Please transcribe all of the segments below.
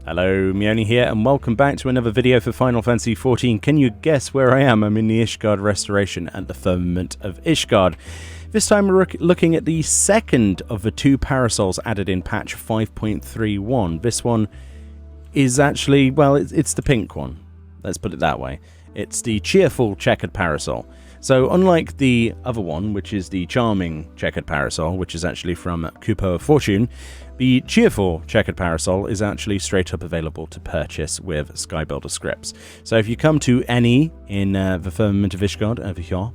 Hello, Meoni here, and welcome back to another video for Final Fantasy XIV. Can you guess where I am? I'm in the Ishgard restoration at the Firmament of Ishgard. This time we're looking at the second of the two parasols added in patch 5.31. This one is actually, well, it's the pink one. Let's put it that way. It's the Cheerful Checkered Parasol. So unlike the other one, which is the Charming Checkered Parasol, which is actually from Kupo of Fortune, the Cheerful Checkered Parasol is actually straight up available to purchase with Skybuilder scripts. So if you come to any in the Firmament of Ishgard over here,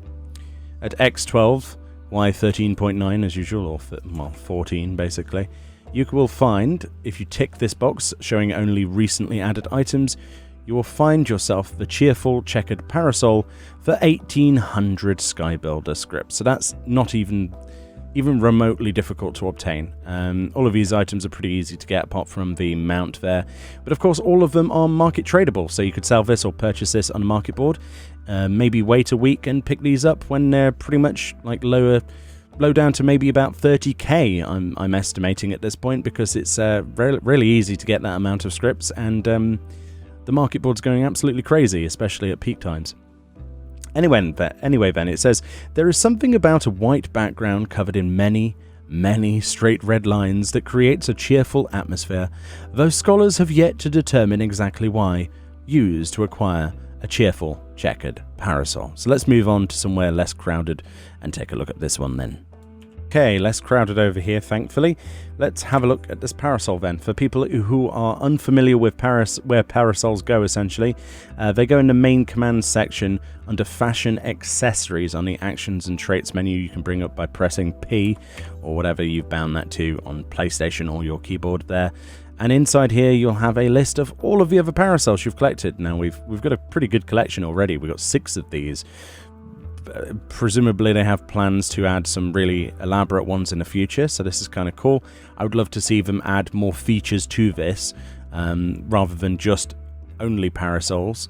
at X12, Y13.9 as usual, or well, 14 basically, you will find, if you tick this box showing only recently added items, you will find yourself the Cheerful Checkered Parasol for 1800 Skybuilder scripts. So that's not even remotely difficult to obtain. All of these items are pretty easy to get apart from the mount there. But of course all of them are market tradable, so you could sell this or purchase this on a market board. Maybe wait a week and pick these up when they're pretty much like low down to maybe about 30k I'm estimating at this point, because it's really easy to get that amount of scripts, and the market board's going absolutely crazy, especially at peak times. Anyway then, it says, there is something about a white background covered in many, many straight red lines that creates a cheerful atmosphere, though scholars have yet to determine exactly why. Use to acquire a Cheerful Checkered Parasol. So let's move on to somewhere less crowded and take a look at this one then. Okay, less crowded over here, thankfully. Let's have a look at this parasol then. For people who are unfamiliar with where parasols go, essentially, they go in the main command section under Fashion Accessories on the Actions and Traits menu. You can bring up by pressing P or whatever you've bound that to on PlayStation or your keyboard there. And inside here, you'll have a list of all of the other parasols you've collected. Now, we've got a pretty good collection already. We've got 6 of these. Presumably they have plans to add some really elaborate ones in the future, so this is kind of cool. I would love to see them add more features to this, rather than just only parasols,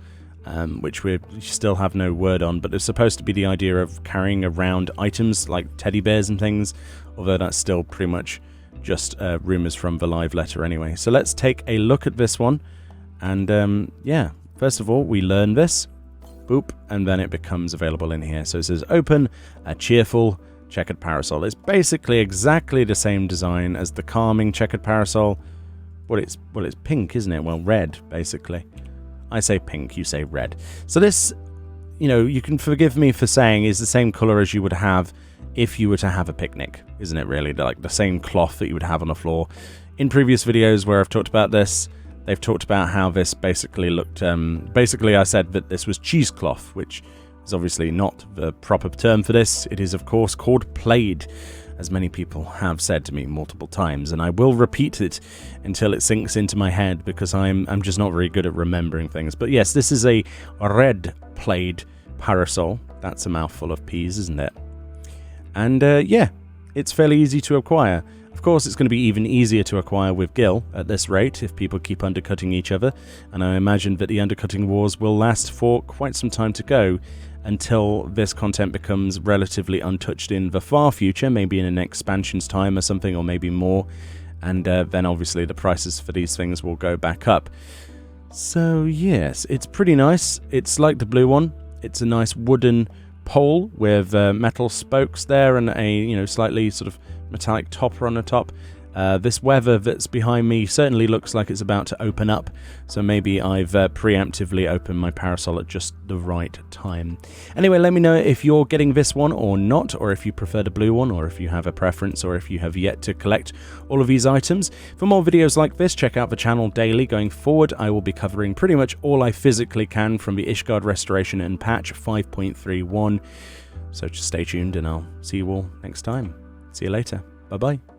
which we still have no word on, but there's supposed to be the idea of carrying around items like teddy bears and things, although that's still pretty much just rumours from the live letter anyway. So let's take a look at this one, and yeah, first of all we learn this. Boop, and then it becomes available in here. So it says open a Cheerful Checkered Parasol. It's basically exactly the same design as the Calming Checkered Parasol. Well, it's pink, isn't it? Well, red, basically. I say pink, you say red. So this, you know, you can forgive me for saying is the same color as you would have if you were to have a picnic, isn't it really? Like the same cloth that you would have on the floor. In previous videos where I've talked about this, they've talked about how this basically looked, basically I said that this was cheesecloth, which is obviously not the proper term for this. It is of course called plaid, as many people have said to me multiple times, and I will repeat it until it sinks into my head, because I'm just not very good at remembering things. But yes, this is a red plaid parasol. That's a mouthful of peas, isn't it? And yeah, it's fairly easy to acquire. Of course, it's going to be even easier to acquire with Gil at this rate if people keep undercutting each other, and I imagine that the undercutting wars will last for quite some time to go until this content becomes relatively untouched in the far future, maybe in an expansion's time or something, or maybe more, and then obviously the prices for these things will go back up. So yes, it's pretty nice. It's like the blue one. It's a nice wooden pole with metal spokes there and a, you know, slightly sort of metallic topper on the top. This weather that's behind me certainly looks like it's about to open up, so maybe I've preemptively opened my parasol at just the right time. Anyway, let me know if you're getting this one or not, or if you prefer the blue one, or if you have a preference, or if you have yet to collect all of these items. For more videos like this, check out the channel daily. Going forward, I will be covering pretty much all I physically can from the Ishgard restoration and patch 5.31. So just stay tuned, and I'll see you all next time. See you later. Bye-bye.